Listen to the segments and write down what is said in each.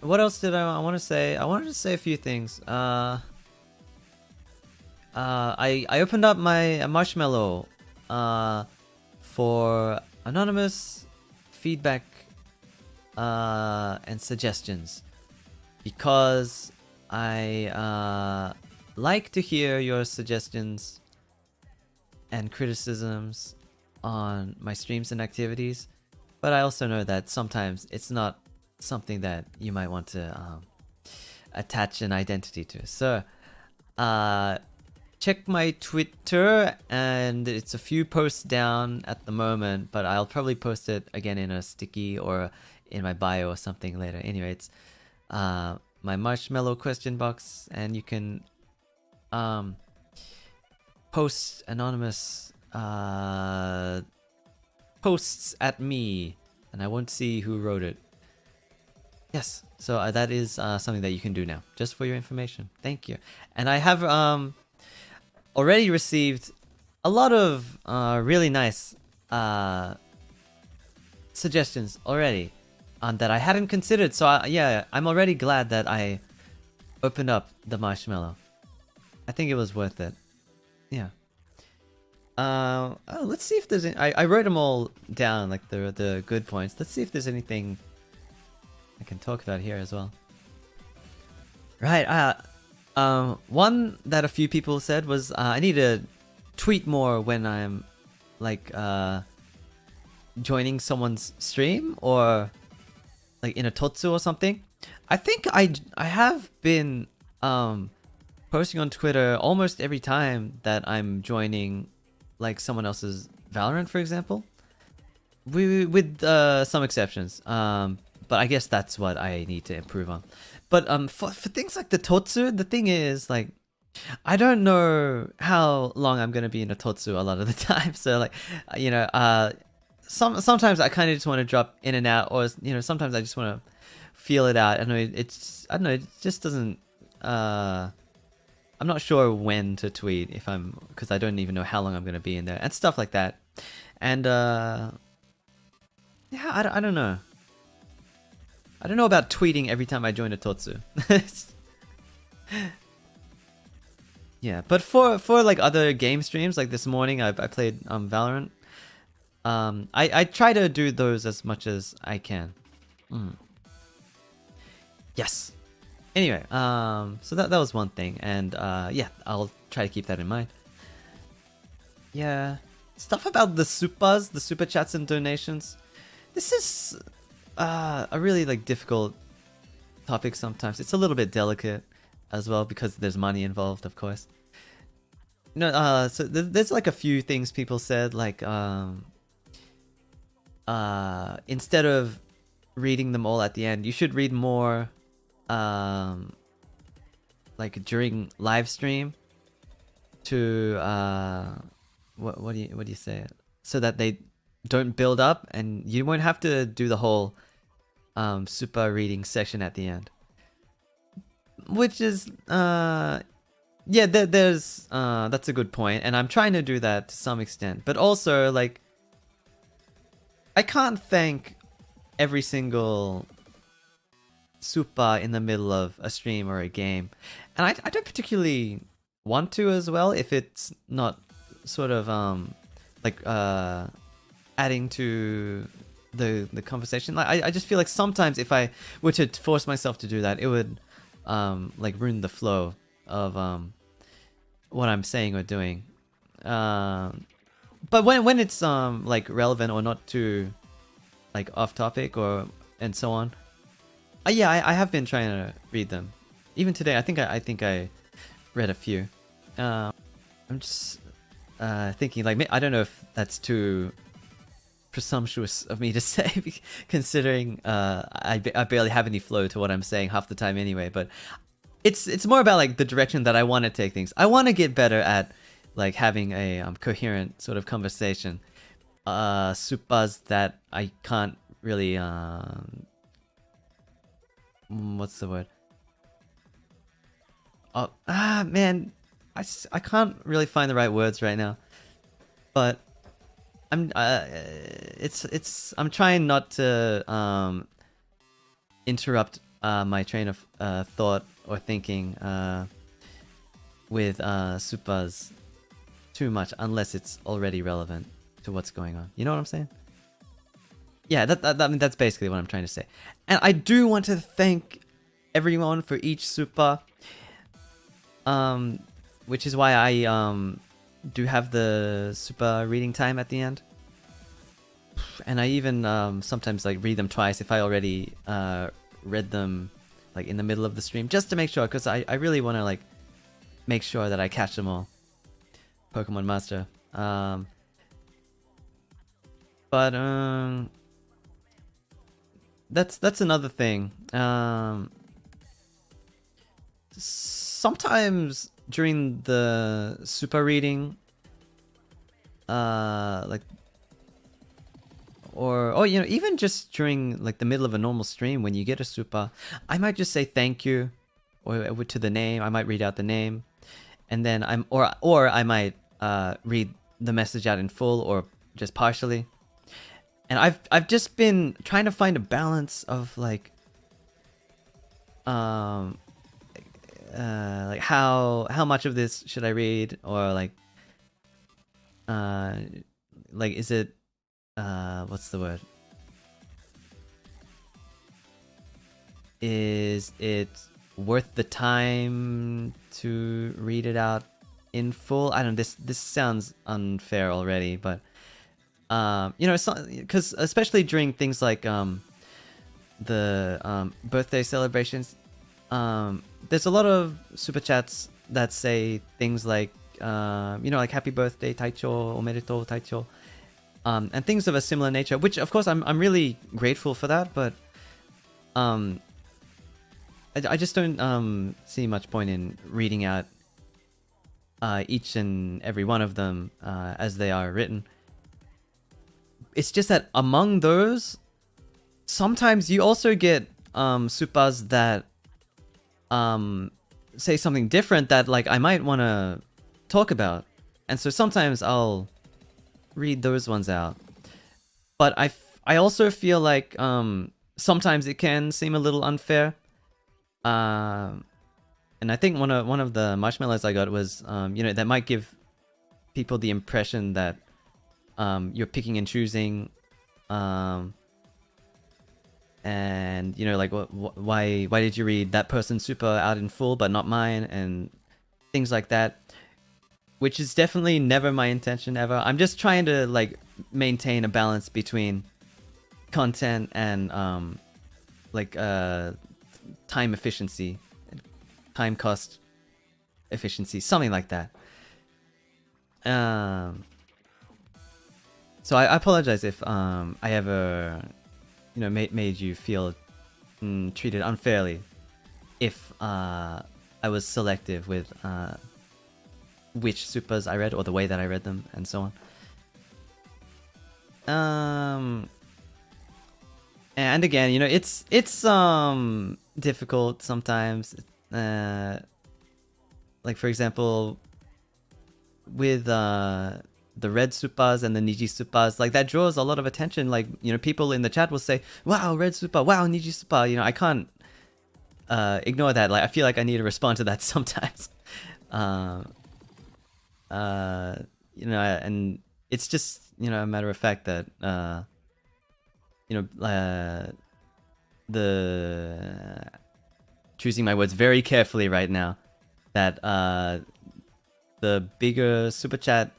what else did I want to say? I wanted to say a few things. I opened up my marshmallow for anonymous feedback and suggestions, because I like to hear your suggestions and criticisms on my streams and activities, but I also know that sometimes it's not something that you might want to attach an identity to. So check my Twitter, and it's a few posts down at the moment, but I'll probably post it again in a sticky or in my bio or something later. Anyway, it's my marshmallow question box, and you can post anonymous posts at me, and I won't see who wrote it. Yes, so that is something that you can do now, just for your information. Thank you. And I have already received a lot of really nice suggestions already that I hadn't considered. So yeah, I'm already glad that I opened up the marshmallow. I think it was worth it. Yeah. Let's see if there's any, I wrote them all down, like the good points. Let's see if there's anything I can talk about here as well. Right. One that a few people said was I need to tweet more when I'm like joining someone's stream or like in a totsu or something. I think I have been posting on Twitter almost every time that I'm joining like someone else's Valorant, for example. With some exceptions. But I guess that's what I need to improve on. But for things like the totsu, the thing is, like, I don't know how long I'm gonna be in a totsu a lot of the time. So like, you know, sometimes I kind of just want to drop in and out, or you know, sometimes I just want to feel it out. I know I don't know, it just doesn't. I'm not sure when to tweet because I don't even know how long I'm gonna be in there and stuff like that. And yeah, I don't know. I don't know about tweeting every time I join a totsu. Yeah, but for like other game streams, like this morning I played Valorant. I try to do those as much as I can. Yes. Anyway, so that was one thing, and yeah, I'll try to keep that in mind. Yeah, stuff about the supers, the super chats and donations. This is a really like difficult topic sometimes. It's a little bit delicate as well because there's money involved, of course. No, so there's like a few things people said, like instead of reading them all at the end, you should read more like during live stream to what do you say, so that they don't build up and you won't have to do the whole super reading section at the end, which is yeah, there's that's a good point, and I'm trying to do that to some extent, but also like I can't thank every single super in the middle of a stream or a game, and I don't particularly want to as well if it's not sort of like adding to the conversation. Like I just feel like sometimes if I were to force myself to do that, it would like ruin the flow of what I'm saying or doing. But when it's like relevant or not too like off topic or and so on, yeah, I have been trying to read them. Even today, I think I read a few. I'm just thinking, like, I don't know if that's too presumptuous of me to say, considering I barely have any flow to what I'm saying half the time anyway. But it's more about like the direction that I want to take things. I want to get better at like having a coherent sort of conversation. Supers that I can't really what's the word? Oh, man, I can't really find the right words right now. But I'm I'm trying not to interrupt my train of thought or thinking with supas too much unless it's already relevant to what's going on. You know what I'm saying? Yeah, I mean, that's basically what I'm trying to say. And I do want to thank everyone for each super, which is why I do have the super reading time at the end. And I even sometimes like read them twice if I already read them like in the middle of the stream, just to make sure, because I really want to like make sure that I catch them all. Pokemon Master. But that's another thing. Sometimes during the super reading, like, or you know, even just during like the middle of a normal stream when you get a super, I might just say thank you, or to the name. I might read out the name, and then or I might read the message out in full or just partially. And I've just been trying to find a balance of like how much of this should I read, or like is it what's the word? Is it worth the time to read it out in full? I don't know, this sounds unfair already, but you know, because especially during things like the birthday celebrations, there's a lot of super chats that say things like you know, like happy birthday Taicho, omedetou Taicho, and things of a similar nature, which of course I'm really grateful for that, but I just don't see much point in reading out each and every one of them as they are written. It's just that among those, sometimes you also get supas that say something different that like I might want to talk about, and so sometimes I'll read those ones out. But I also feel like sometimes it can seem a little unfair. And I think one of the marshmallows I got was you know, that might give people the impression that you're picking and choosing, and you know, like why did you read that person's super out in full but not mine, and things like that, which is definitely never my intention ever. I'm just trying to like maintain a balance between content and like time efficiency, time cost efficiency, something like that. So I apologize if I ever, you know, made you feel treated unfairly, if I was selective with which supers I read or the way that I read them and so on. And again, you know, it's difficult sometimes. Like for example, with the red supas and the Niji supas, like that draws a lot of attention. Like, you know, people in the chat will say, wow, red supa, wow, Niji supa. You know, I can't ignore that. Like, I feel like I need to respond to that sometimes. You know, and it's just, you know, a matter of fact that you know, the choosing my words very carefully right now, that the bigger super chat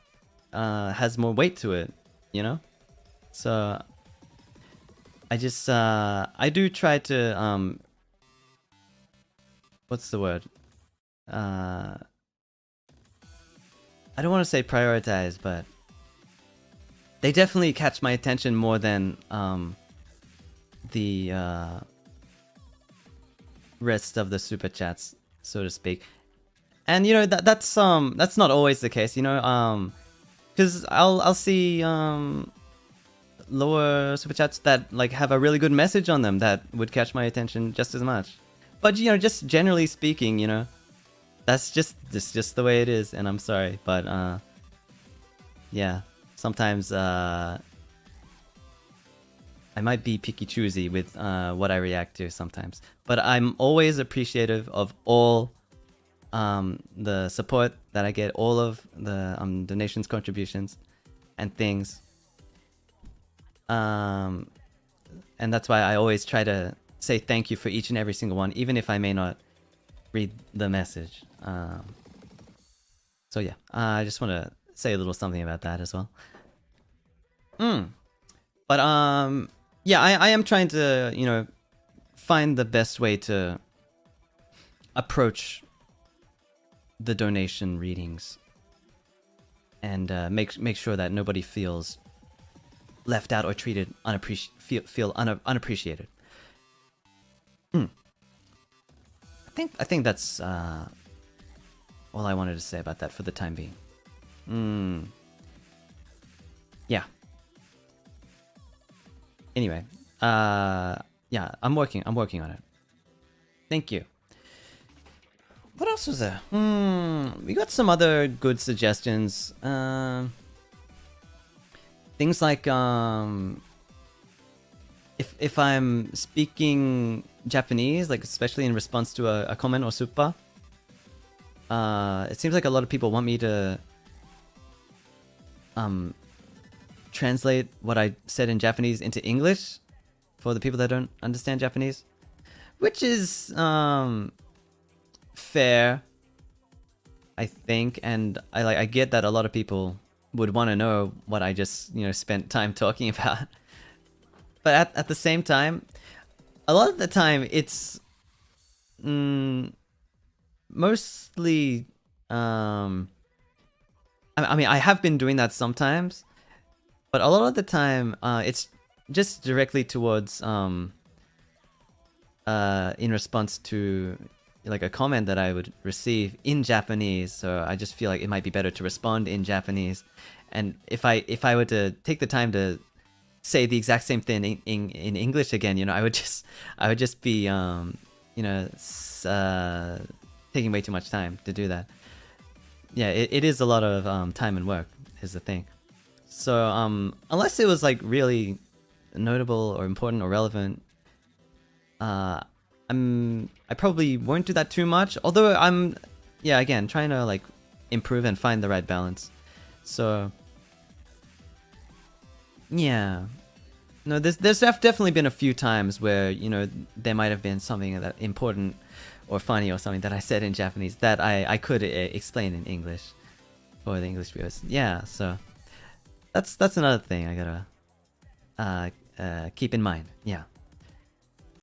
has more weight to it, you know? So I just I do try to what's the word? I don't want to say prioritize, but they definitely catch my attention more than the rest of the super chats, so to speak. And you know, that's not always the case, you know, because I'll see lower super chats that like have a really good message on them that would catch my attention just as much. But you know, just generally speaking, you know, that's just the way it is, and I'm sorry, but yeah, sometimes I I might be picky choosy with what I react to sometimes, but I'm always appreciative of all the support that I get, all of the donations, contributions, and things. And that's why I always try to say thank you for each and every single one, even if I may not read the message. So yeah, I just want to say a little something about that as well. But yeah, I am trying to, you know, find the best way to approach the donation readings and make sure that nobody feels left out or treated unappreciated. I think that's all I wanted to say about that for the time being. Yeah. Anyway, yeah, I'm working on it. Thank you. What else was there? We got some other good suggestions. Things like if I'm speaking Japanese, like especially in response to a comment or super, it seems like a lot of people want me to translate what I said in Japanese into English for the people that don't understand Japanese, which is fair, I think, and I get that a lot of people would want to know what I just, you know, spent time talking about. But at the same time, a lot of the time it's mostly I mean, I have been doing that sometimes, but a lot of the time it's just directly towards in response to like a comment that I would receive in Japanese. So I just feel like it might be better to respond in Japanese. And if I were to take the time to say the exact same thing in English again, you know, I would just be you know, taking way too much time to do that. Yeah, it is a lot of time and work is the thing. So unless it was like really notable or important or relevant, I probably won't do that too much. Although I'm, yeah, again, trying to like improve and find the right balance. So yeah, no, there's definitely been a few times where, you know, there might have been something that important or funny or something that I said in Japanese that I could explain in English for the English viewers. Yeah, so that's another thing I gotta keep in mind. Yeah.